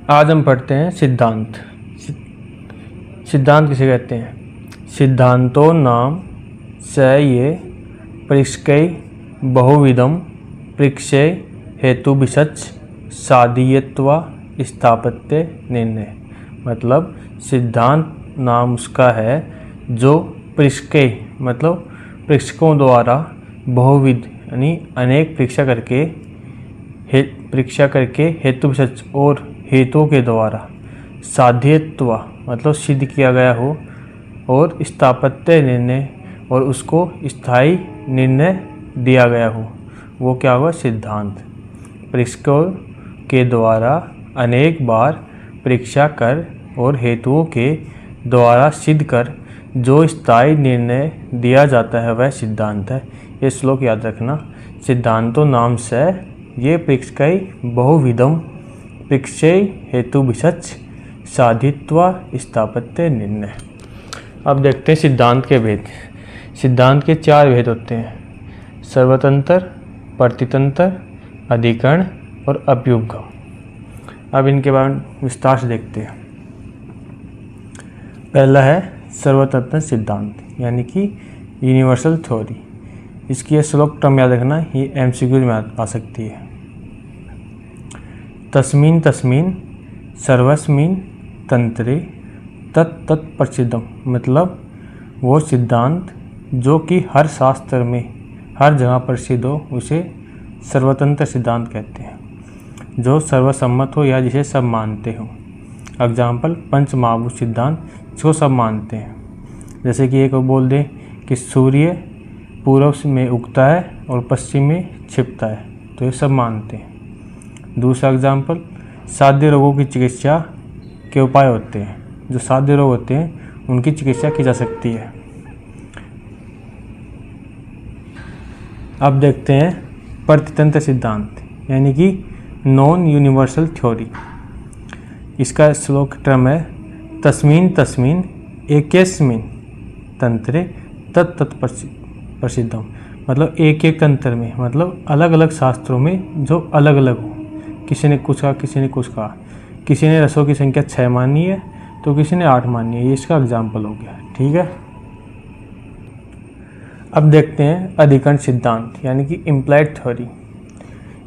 आज हम पढ़ते हैं सिद्धांत। सिद्धांत किसे कहते हैं? सिद्धांतो नाम स ये परीक्षकै बहुविधम परीक्षे हेतु विसच साधीयत्वा स्थापत्य निर्णय। मतलब सिद्धांत नाम उसका है जो परीक्षकै मतलब परीक्षकों द्वारा बहुविध यानी अनेक परीक्षा करके हेतु विसच और हेतुओं के द्वारा साध्यत्व मतलब सिद्ध किया गया हो और स्थापत्य निर्णय और उसको स्थायी निर्णय दिया गया हो, वो क्या हुआ? सिद्धांत। परीक्षकों के द्वारा अनेक बार परीक्षा कर और हेतुओं के द्वारा सिद्ध कर जो स्थायी निर्णय दिया जाता है वह सिद्धांत है। ये श्लोक याद रखना। सिद्धांतो नाम से ये परीक्षकै बहुविधम परीक्षे हेतु विसच साधित्वा स्थापत्य निर्णय। अब देखते हैं सिद्धांत के भेद। सिद्धांत के 4 भेद होते हैं: सर्वतंत्र, प्रतितंत्र, अधिकरण और अभ्युपगम। अब इनके बारे में विस्तार से देखते हैं। पहला है सर्वतंत्र सिद्धांत यानी कि यूनिवर्सल थ्योरी। इसकी यह श्लोक टर्म याद रखना, ये एमसीक्यू में आ सकती है। तस्मिन् तस्मिन् सर्वस्मिन् तंत्रे तत् प्रसिद्धम। मतलब वो सिद्धांत जो कि हर शास्त्र में हर जगह प्रसिद्ध हो उसे सर्वतंत्र सिद्धांत कहते हैं, जो सर्वसम्मत हो या जिसे सब मानते हो। एग्जाम्पल पंच महाभूत सिद्धांत, जो सब मानते हैं। जैसे कि एक बोल दें कि सूर्य पूर्व में उगता है और पश्चिम में छिपता है, तो ये सब मानते हैं। दूसरा एग्जाम्पल साध्य रोगों की चिकित्सा के उपाय होते हैं, जो साध्य रोग होते हैं उनकी चिकित्सा की जा सकती है। अब देखते हैं प्रतितंत्र सिद्धांत यानी कि नॉन यूनिवर्सल थ्योरी। इसका श्लोक टर्म है तस्मिन् तस्मिन् एकस्मिन् तंत्रे तत् प्रसिद्धम। मतलब एक एक तंत्र में मतलब अलग अलग शास्त्रों में जो अलग अलग हो। किसी ने कुछ कहा, किसी ने कुछ कहा। किसी ने रसों की संख्या 6 मानी है तो किसी ने 8 मानी है। ये इसका एग्जाम्पल हो गया। ठीक है। अब देखते हैं अधिकरण सिद्धांत यानी कि इम्प्लाइड थ्योरी।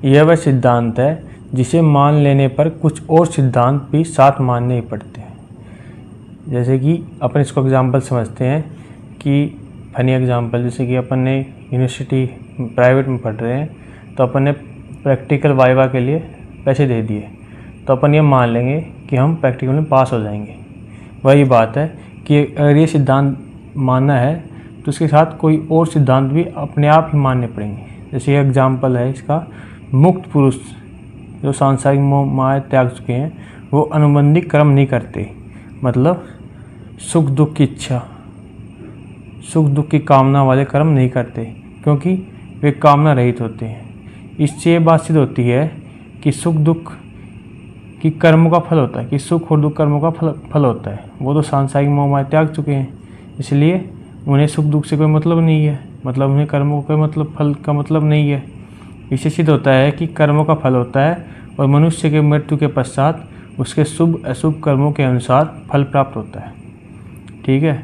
यह वह सिद्धांत है जिसे मान लेने पर कुछ और सिद्धांत भी साथ मानने ही पड़ते हैं। जैसे कि अपन इसको एग्जाम्पल समझते हैं कि फनी एग्जाम्पल, जैसे कि अपन ने यूनिवर्सिटी प्राइवेट में पढ़ रहे हैं तो अपन ने प्रैक्टिकल वाइवा के लिए पैसे दे दिए, तो अपन ये मान लेंगे कि हम प्रैक्टिकल में पास हो जाएंगे। वही बात है कि अगर ये सिद्धांत मानना है तो उसके साथ कोई और सिद्धांत भी अपने आप ही मानने पड़ेंगे। जैसे ये एग्जाम्पल है इसका, मुक्त पुरुष जो सांसारिक मोह माया त्याग चुके हैं वो अनुबंधिक कर्म नहीं करते। मतलब सुख दुख की इच्छा, सुख दुख की कामना वाले कर्म नहीं करते क्योंकि वे कामना रहित होते हैं। इससे ये बात सिद्ध होती है कि सुख दुख की कर्मों का फल होता है, कि सुख और दुख कर्मों का फल होता है। वो तो सांसारिक मोह माया त्याग चुके हैं, इसलिए उन्हें सुख दुख से कोई मतलब नहीं है। मतलब उन्हें कर्मों का मतलब फल का मतलब नहीं है। इससे सिद्ध होता है कि कर्मों का फल होता है और मनुष्य के मृत्यु के पश्चात उसके शुभ अशुभ कर्मों के अनुसार फल प्राप्त होता है। ठीक है।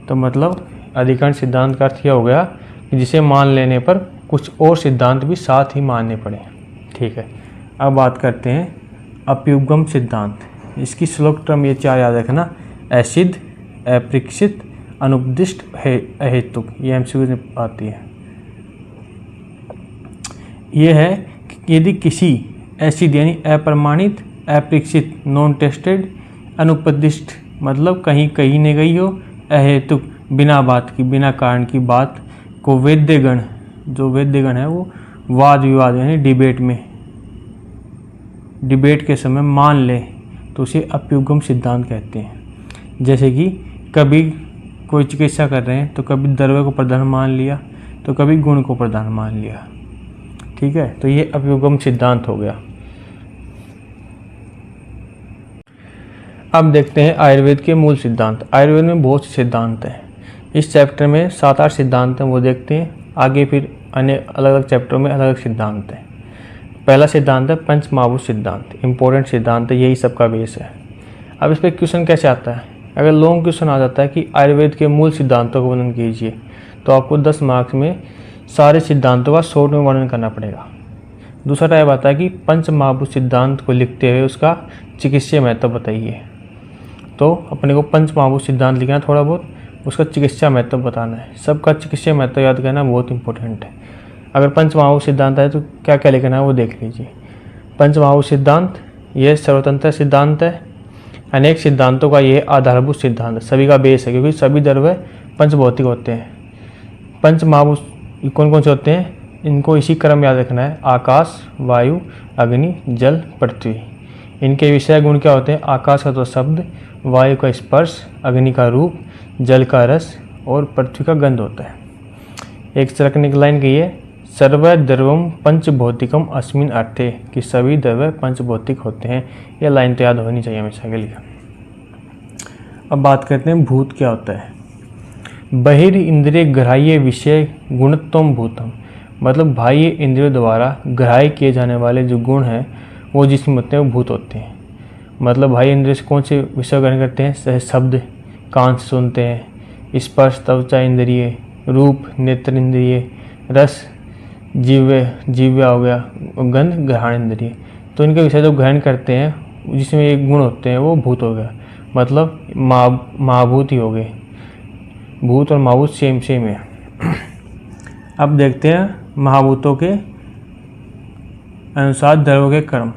तो मतलब अधिकरण सिद्धांत का अर्थ यह हो गया कि जिसे मान लेने पर कुछ और सिद्धांत भी साथ ही मानने पड़े। ठीक है। अब बात करते हैं अभ्युपगम सिद्धांत। इसकी श्लोक टर्म ये 4 याद रखना: असिद्ध, अपरीक्षित, अनुपदिष्ट, अहेतुक। ये एमसीक्यू में आती है। यह है कि यदि किसी असिद्ध यानी अप्रमाणित, अपरीक्षित नॉन टेस्टेड, अनुपदिष्ट मतलब कहीं कहीं नहीं गई हो, अहेतुक बिना बात की बिना कारण की बात को वेद्यगण, जो वेद्यगण है वो वाद विवाद यानी डिबेट के समय मान ले तो उसे अभ्युपगम सिद्धांत कहते हैं। जैसे कि कभी कोई चिकित्सा कर रहे हैं तो कभी द्रव्य को प्रधान मान लिया तो कभी गुण को प्रधान मान लिया। ठीक है। तो ये अभ्युपगम सिद्धांत हो गया। अब देखते हैं आयुर्वेद के मूल सिद्धांत। आयुर्वेद में बहुत से सिद्धांत हैं। इस चैप्टर में 7-8 सिद्धांत हैं, वो देखते हैं। आगे फिर अन्य अलग अलग चैप्टरों में अलग अलग सिद्धांत हैं। पहला सिद्धांत है पंच महाभूत सिद्धांत, इम्पोर्टेंट सिद्धांत है, यही सबका बेस है। अब इस पर क्वेश्चन कैसे आता है, अगर लॉन्ग क्वेश्चन आ जाता है कि आयुर्वेद के मूल सिद्धांतों का वर्णन कीजिए, तो आपको 10 मार्क्स में सारे सिद्धांतों का शॉर्ट में वर्णन करना पड़ेगा। दूसरा टाइप आता है कि पंच महाभूत सिद्धांत को लिखते हुए उसका चिकित्सीय महत्व बताइए। तो अपने को पंच महाभूत सिद्धांत लिखना, थोड़ा बहुत उसका चिकित्सा महत्व बताना है। सबका चिकित्सीय महत्व याद करना बहुत इंपॉर्टेंट है। अगर पंच महाभूत सिद्धांत है तो क्या क्या लिखना है वो देख लीजिए। पंच महाभूत सिद्धांत यह सर्वतंत्र सिद्धांत है, अनेक सिद्धांतों का यह आधारभूत सिद्धांत है, सभी का बेस है, क्योंकि सभी द्रव्य पंचभौतिक होते हैं। पंच महाभूत कौन कौन से होते हैं, इनको इसी क्रम याद रखना है, आकाश, वायु, अग्नि, जल, पृथ्वी। इनके विषय गुण क्या होते हैं, आकाश का तो शब्द, वायु का स्पर्श, अग्नि का रूप, जल का रस और पृथ्वी का गंध होता है। एक सरकने की लाइन कही है, सर्व द्रवम पंचभौतिकम अस्मिन अर्थे, कि सभी द्रव्य पंचभौतिक होते हैं। यह लाइन तो याद होनी चाहिए हमेशा के लिए। अब बात करते हैं भूत क्या होता है। बहिर इंद्रिय ग्राह्य विषय गुणत्वम भूतम, मतलब बाह्य इंद्रियों द्वारा ग्राह्य किए जाने वाले जो गुण हैं वो जिसमें होते हैं वो भूत होते हैं। मतलब बाह्य इंद्रिय से कौन से विषय ग्रहण करते हैं, सह शब्द कान से सुनते हैं, स्पर्श त्वचा इंद्रिय, रूप नेत्र इंद्रिय, रस जीव्या हो गया, गंध ग्रहण इंद्रिय। तो इनके विषय जो ग्रहण करते हैं जिसमें एक गुण होते हैं वो भूत हो गया, मतलब महाभूत ही हो गए। भूत और महाभूत सेम है। अब देखते हैं महाभूतों के अनुसार द्रव्यों के क्रम।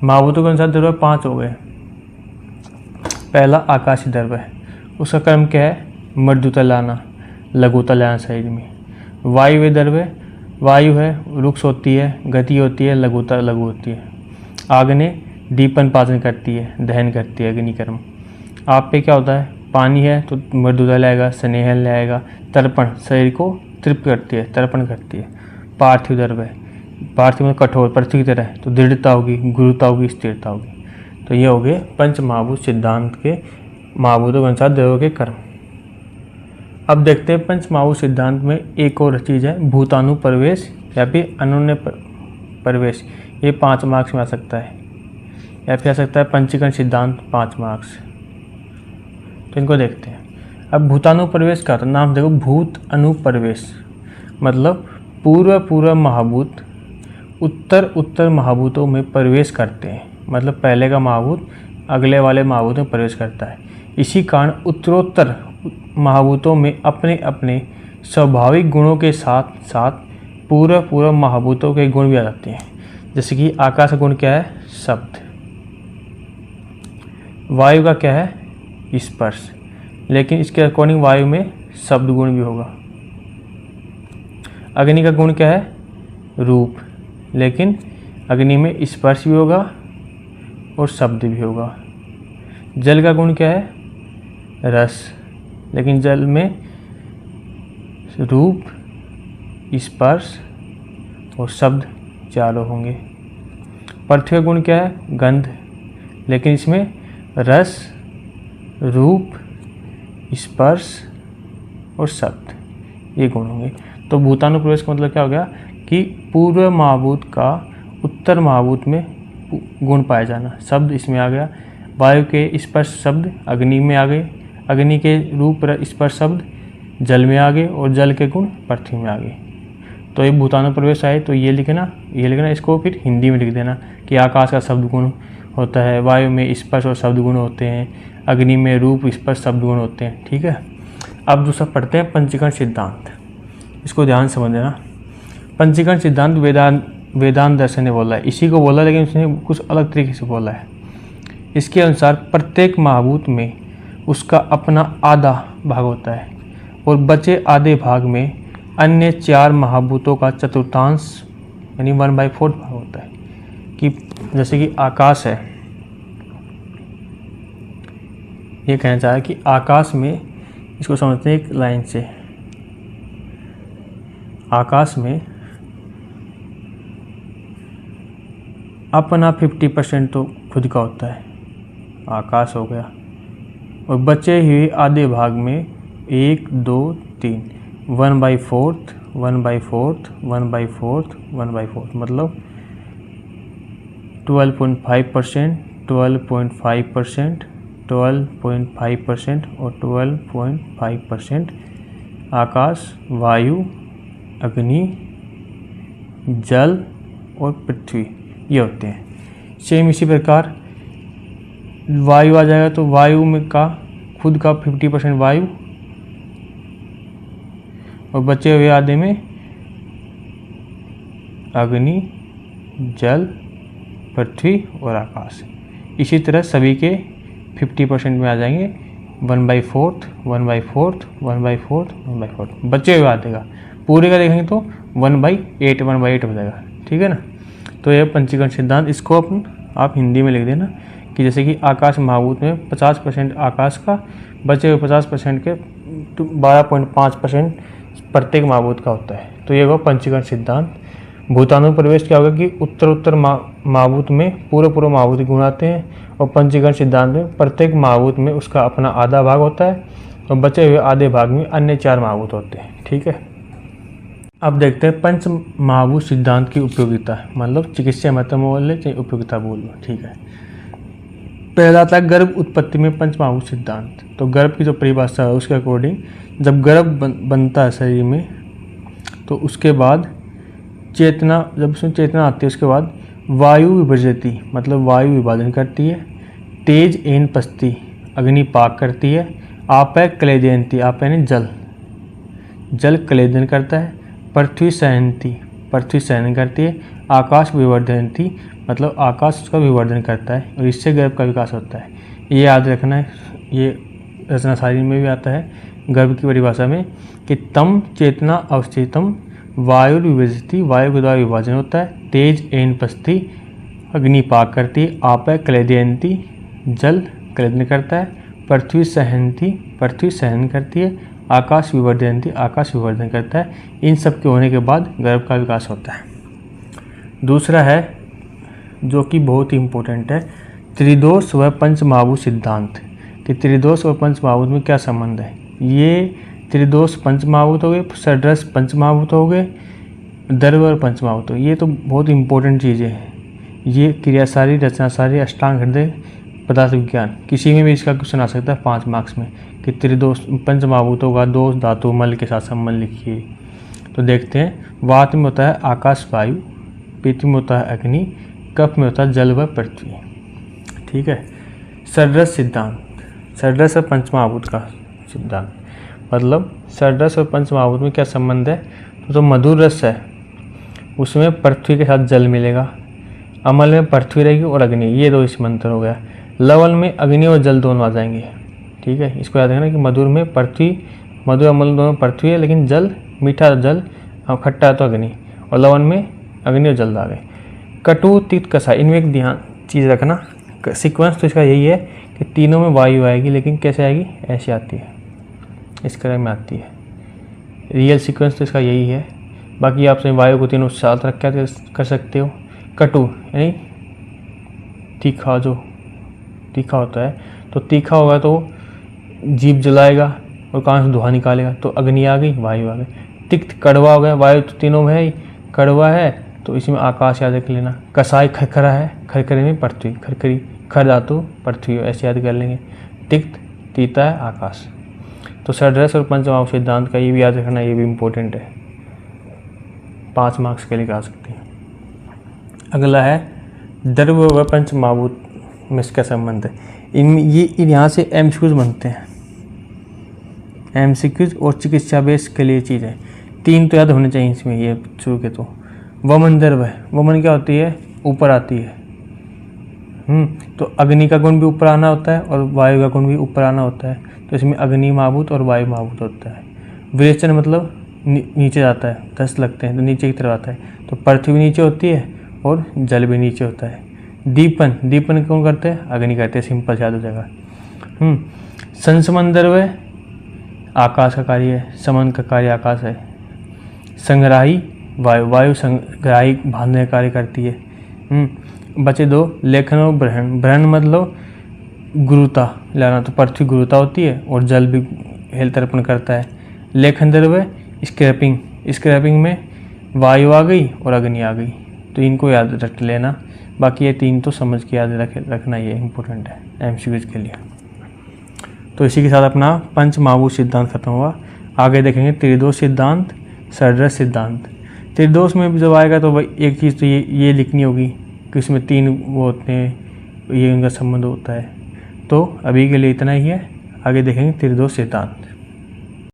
महाभूतों के अनुसार द्रव्य 5 हो गए। पहला आकाशीय द्रव्य है, उसका क्रम क्या है, मृदुता लाना, लघुता लाना शरीर में। वायु द्रव्य, वायु है रुक्ष होती है, गति होती है, लघुता लघु होती है। आग्नेय दीपन पाचन करती है, दहन करती है, अग्निकर्म। आप पे क्या होता है, पानी है तो मृदुता लाएगा, स्नेह लाएगा। तर्पण शरीर को तृप्त करती है, तर्पण करती है। पार्थिव द्रव्य, पार्थिव में कठोर पृथ्वी की तरह, तो दृढ़ता होगी, गुरुता होगी, स्थिरता होगी। तो ये हो गए पंच महाभूत सिद्धांत के महाभूतों के अनुसार द्रव्यों के क्रम। अब देखते हैं पंच महाभूत सिद्धांत में एक और चीज़ है, भूतानुप्रवेश या फिर अनुन्य प्रवेश। ये 5 मार्क्स में आ सकता है, या फिर आ सकता है पंचीकरण सिद्धांत 5 मार्क्स। तो इनको देखते हैं। अब भूतानुप्रवेश का तो नाम देखो, भूत अनुप्रवेश मतलब पूर्व महाभूत उत्तर महाभूतों में प्रवेश करते हैं। मतलब पहले का महाभूत अगले वाले महाभूत में प्रवेश करता है। इसी कारण उत्तरोत्तर महाभूतों में अपने अपने स्वाभाविक गुणों के साथ साथ पूर्व महाभूतों के गुण भी आ जाते हैं। जैसे कि आकाश का गुण क्या है, शब्द। वायु का क्या है, स्पर्श, लेकिन इसके अकॉर्डिंग वायु में शब्द गुण भी होगा। अग्नि का गुण क्या है, रूप, लेकिन अग्नि में स्पर्श भी होगा और शब्द भी होगा। जल का गुण क्या है, रस, लेकिन जल में रूप, स्पर्श और शब्द चारों होंगे। पृथ्वी का गुण क्या है, गंध, लेकिन इसमें रस, रूप, स्पर्श और शब्द ये गुण होंगे। तो भूतानुप्रवेश का मतलब क्या हो गया कि पूर्व महाभूत का उत्तर महाभूत में गुण पाया जाना। शब्द इसमें आ गया, वायु के स्पर्श शब्द अग्नि में आ गए, अग्नि के रूप स्पर्श शब्द जल में आ गए और जल के गुण पृथ्वी में आ गए। तो ये भूतानुप्रवेश आए तो ये लिखना, इसको फिर हिंदी में लिख देना कि आकाश का शब्द गुण होता है, वायु में स्पर्श और शब्द गुण होते हैं, अग्नि में रूप स्पर्श शब्द गुण होते हैं। ठीक है। अब दूसरा पढ़ते हैं पंचीकरण सिद्धांत। इसको ध्यान से समझ लेना। पंचीकरण सिद्धांत वेदांत दर्शन ने बोला है, इसी को बोला, लेकिन उसने कुछ अलग तरीके से बोला है। इसके अनुसार प्रत्येक महाभूत में उसका अपना आधा भाग होता है और बचे आधे भाग में अन्य 4 महाभूतों का चतुर्थांश यानी 1/4 भाग होता है। कि जैसे कि आकाश है, ये कहना चाह रहा है कि आकाश में, इसको समझते हैं एक लाइन से, आकाश में अपना 50% तो खुद का होता है, आकाश हो गया, और बचे हुए आधे भाग में 1 2 3 1/4 1/4 1/4 1/4 मतलब 12.5%, 12.5%, 12.5% और 12.5% आकाश, वायु, अग्नि, जल और पृथ्वी ये होते हैं। सेम इसी प्रकार वायु आ जाएगा तो वायु में का खुद का 50% वायु और बचे हुए आधे में अग्नि, जल, पृथ्वी और आकाश। इसी तरह सभी के 50% में आ जाएंगे 1/4, 1/4, 1/4, 1/4। बचे हुए आधे का पूरे का देखेंगे तो 1/8 हो जाएगा। ठीक है ना। तो यह पंचीकरण सिद्धांत, इसको आप हिंदी में लिख देना कि जैसे कि आकाश महाभूत में 50% आकाश का, बचे हुए 50% के 12.5% प्रत्येक महाभूत का होता है। तो ये हुआ पंचीकरण सिद्धांत। भूतानुप्रवेश क्या होगा कि उत्तर महाभूत में पूरे महाभूत गुण आते हैं और पंचीकरण सिद्धांत में प्रत्येक महाभूत में उसका अपना आधा भाग होता है और बचे हुए आधे भाग में अन्य 4 महाभूत होते हैं। ठीक है। अब देखते हैं पंच महाभूत सिद्धांत की उपयोगिता, मतलब चिकित्सा महत्व बोल ले चाहे उपयोगिता बोल लो। ठीक है। पहला था गर्भ उत्पत्ति में पंच महाभूत सिद्धांत। तो गर्भ की जो परिभाषा है उसके अकॉर्डिंग जब गर्भ बनता है शरीर में तो उसके बाद चेतना, जब उसमें चेतना आती है उसके बाद वायु विभजती मतलब वायु विभाजन करती है, तेज एन पस्ती अग्नि पाक करती है, आपय क्लेदयंती आप यानी जल क्लेदन करता है, पृथ्वी सहन करती है, आकाश विवर्धनती मतलब आकाश उसका विवर्धन करता है और इससे गर्भ का विकास होता है। ये याद रखना है, ये रचना सारी में भी आता है गर्भ की परिभाषा में कि तम चेतना अवस्थितम वायु विभजती वायु के द्वारा विभाजन होता है, तेज एन पस्ती अग्नि पाक करती है, आपय क्लेदयंती जल क्लेदन करता है, पृथ्वी सहन करती है, आकाश विवर्धनती आकाश विवर्धन करता है। इन सब के होने के बाद गर्भ का विकास होता है। दूसरा है जो कि बहुत ही इम्पोर्टेंट है, त्रिदोष व पंच महाभूत सिद्धांत कि त्रिदोष और पंच महाभूत में क्या संबंध है। ये त्रिदोष पंच महाभूत हो गए, षड्रस पंच महाभूत हो गए, द्रव्य और पंच महाभूत हो गए। ये तो बहुत इंपॉर्टेंट चीज़ें हैं। ये क्रियासारी, रचनासारी, अष्टांग हृदय, पदार्थ विज्ञान, किसी में भी इसका क्वेश्चन आ सकता है 5 मार्क्स में कि त्रिदोष पंच महाभूतों का दोष धातु मल के साथ संबंध लिखिए। तो देखते हैं। वात में होता है आकाश वायु, पित्त में होता है अग्नि, कफ में होता है जल व पृथ्वी। ठीक है। षड्रस सिद्धांत, षड्रस और पंच महाभूत का सिद्धांत मतलब षड्रस और पंच महाभूत में क्या संबंध है। तो मधुर रस है उसमें पृथ्वी के साथ जल मिलेगा, अमल में पृथ्वी रहेगी और अग्नि, ये 2 इस मंत्र हो गया। लवण में अग्नि और जल दोनों आ जाएंगे। ठीक है। इसको याद रखना कि मधुर में पृथ्वी, मधुर अमल दोनों पृथ्वी है लेकिन जल, मीठा जल और खट्टा है तो अग्नि, और लवण में अग्नि और जल आ गए। कटु तिक्त कषाय, इनमें एक ध्यान चीज़ रखना, सीक्वेंस तो इसका यही है कि तीनों में वायु आएगी लेकिन कैसे आएगी, ऐसे आती है, इस क्रम में आती है। रियल सीक्वेंस तो इसका यही है। बाकी आपसे वायु को तीनों साथ रख कर सकते हो। कटु यानी तीखा, जो तीखा होता है, तो तीखा होगा तो जीभ जलाएगा और कान से धुआं निकालेगा, तो अग्नि आ गई, वायु आ गई। तिक्त कड़वा हो गया, वायु तो तीनों में है ही, कड़वा है तो इसमें आकाश याद कर लेना। कसाई खरखरा है, खरखरे में पृथ्वी, खरखरी खर धातु पृथ्वी, ऐसे याद कर लेंगे। तिक्त तीता है आकाश। तो षड्रस और पंच महाभूत सिद्धांत का ये भी याद रखना, ये भी इम्पोर्टेंट है, 5 मार्क्स के लिए आ सकते हैं। अगला है द्रव्य व पंच महाभूत में इसका संबंध है। यहाँ से एमसीक्यूज बनते हैं, एमसीक्यूज और चिकित्सा बेस के लिए चीज़ है। 3 तो याद होने चाहिए इसमें, ये शुरू के। तो वमन द्रव्य, वमन क्या होती है, ऊपर आती है। तो अग्नि का गुण भी ऊपर आना होता है और वायु का गुण भी ऊपर आना होता है, तो इसमें अग्नि महाभूत और वायु महाभूत होता है। विरेचन मतलब नीचे जाता है, 10 लगते हैं तो नीचे की तरफ आता है, तो पृथ्वी नीचे होती है और जल भी नीचे होता है। दीपन, दीपन कौन करते हैं, अग्नि करते हैं, सिंपल से याद हो जाएगा। संसमन द्रव्य आकाश का कार्य है, समन का कार्य आकाश है। संग्राही वायु, वायु संग्राही बांधने का कार्य करती है। बचे 2 लेखन और ब्रहण, ब्रहण मतलब गुरुता लाना, तो पृथ्वी गुरुता होती है और जल भी हेल तर्पण करता है। लेखन द्रव्य स्क्रैपिंग, स्क्रैपिंग में वायु आ गई और अग्नि आ गई, तो इनको याद रख लेना। बाकी ये 3 तो समझ के याद रखना, ये इम्पोर्टेंट है एमसीक्यूज के लिए। तो इसी के साथ अपना पंचमहाभूत सिद्धांत खत्म हुआ। आगे देखेंगे त्रिदोष सिद्धांत, षड्रस सिद्धांत। त्रिदोष में जब आएगा तो भाई एक चीज़ तो ये लिखनी होगी कि उसमें 3 वो होते हैं, ये उनका संबंध होता है। तो अभी के लिए इतना ही है, आगे देखेंगे त्रिदोष सिद्धांत।